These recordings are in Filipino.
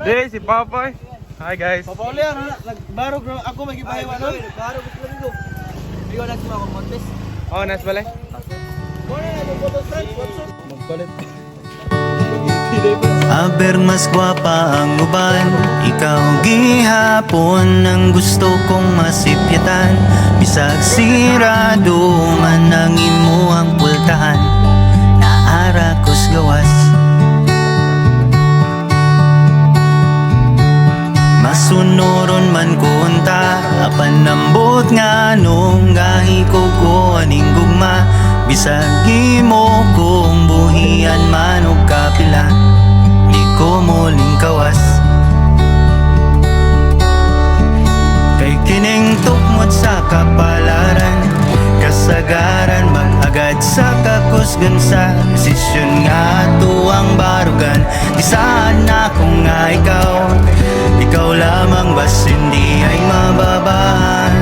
Hey, si Papoy. Hi guys. Papauli nagbarog na ako may gipahiwa nun. Nagbarog ko rin ko. Ikaw na ako mag-test. Oh, nas bale. Muna na yung photo strike. Magpalit. Aber mas gwapa ang uban, ikaw gihapon ang gusto kong masipyatan. Bisag sirado man ang imuhang pultahan, naara kos gawas. Masunuron man kunta, apan nambot nga nung gahi ko ko aning gugma. Bisag imo kong buhian man o kapila, di ko muling kawas. Kay kining tukmod sa kapalaran, kasagaran mag-agad sa kakusgan sa desisyon nga tuwang barugan. Di saan ako nga ikaw lamang bas hindi ay mababaan.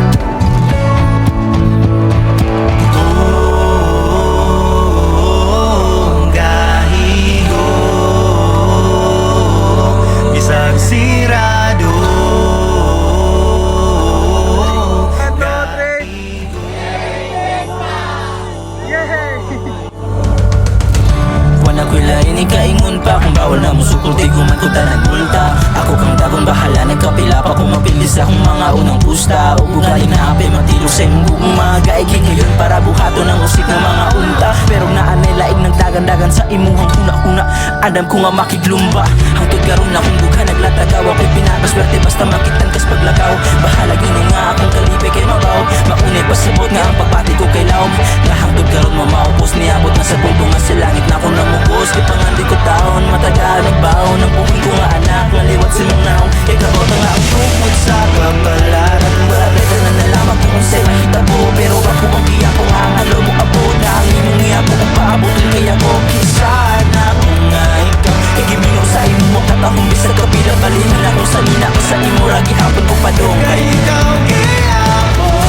Kaingon pa kung bawal na musukol, di ko man kuta nagmulta. Ako kang dagon bahala, nagkapila pa kung mapilis akong mga unang pusta. O ugali na ape, matilog sa imong gugma. Gaigin ngayon para buhato ng usik ng mga unta. Pero naanay laig ng dagan-dagan sa imuhang kuna-kuna. Andam ko nga makiglumba, hangtod karon na kung dugha naglatagaw. Ako'y pinapaswerte basta makitan kas paglakaw. Bahala gini nga akong kalibe kay mabaw. Maunay pasabot nga ang pagpati ko kay laom. Nga hangtod karon mamaupos, niabot na sa punto nga sa langit na akong namugos. Di pangandi ko taon, matagal nagbaon. Ang buhay ko nga anak, naliwat si mong naong. Kay kabota nga ang tukod sa kapalaran. Wala tayo na nalaman kung sa'y mahitabo. Pero ako ang giya ko ang alo mo abot. Ang imong iya ko kung paabotin kaya ko. Kisaan ako nga ikaw, igimingaw sa imo mo katahong bisag kabila. Balihan ako sa nina ko sa imo ragi hapon ko padong. Kay ikaw gihapon,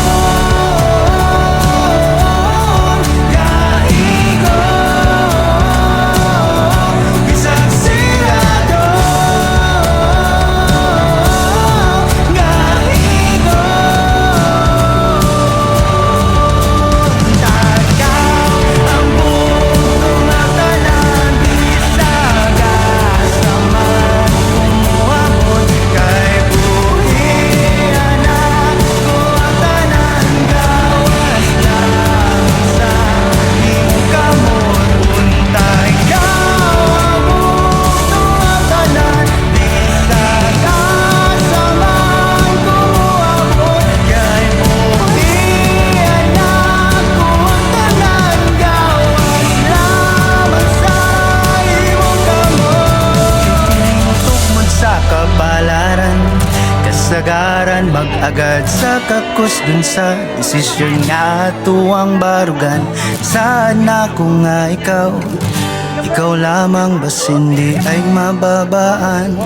kasagaran mag-agad sa kakusgan sa desisyon nga tuwang barugan. Saan ako nga ikaw lamang bas hindi ay mababaan.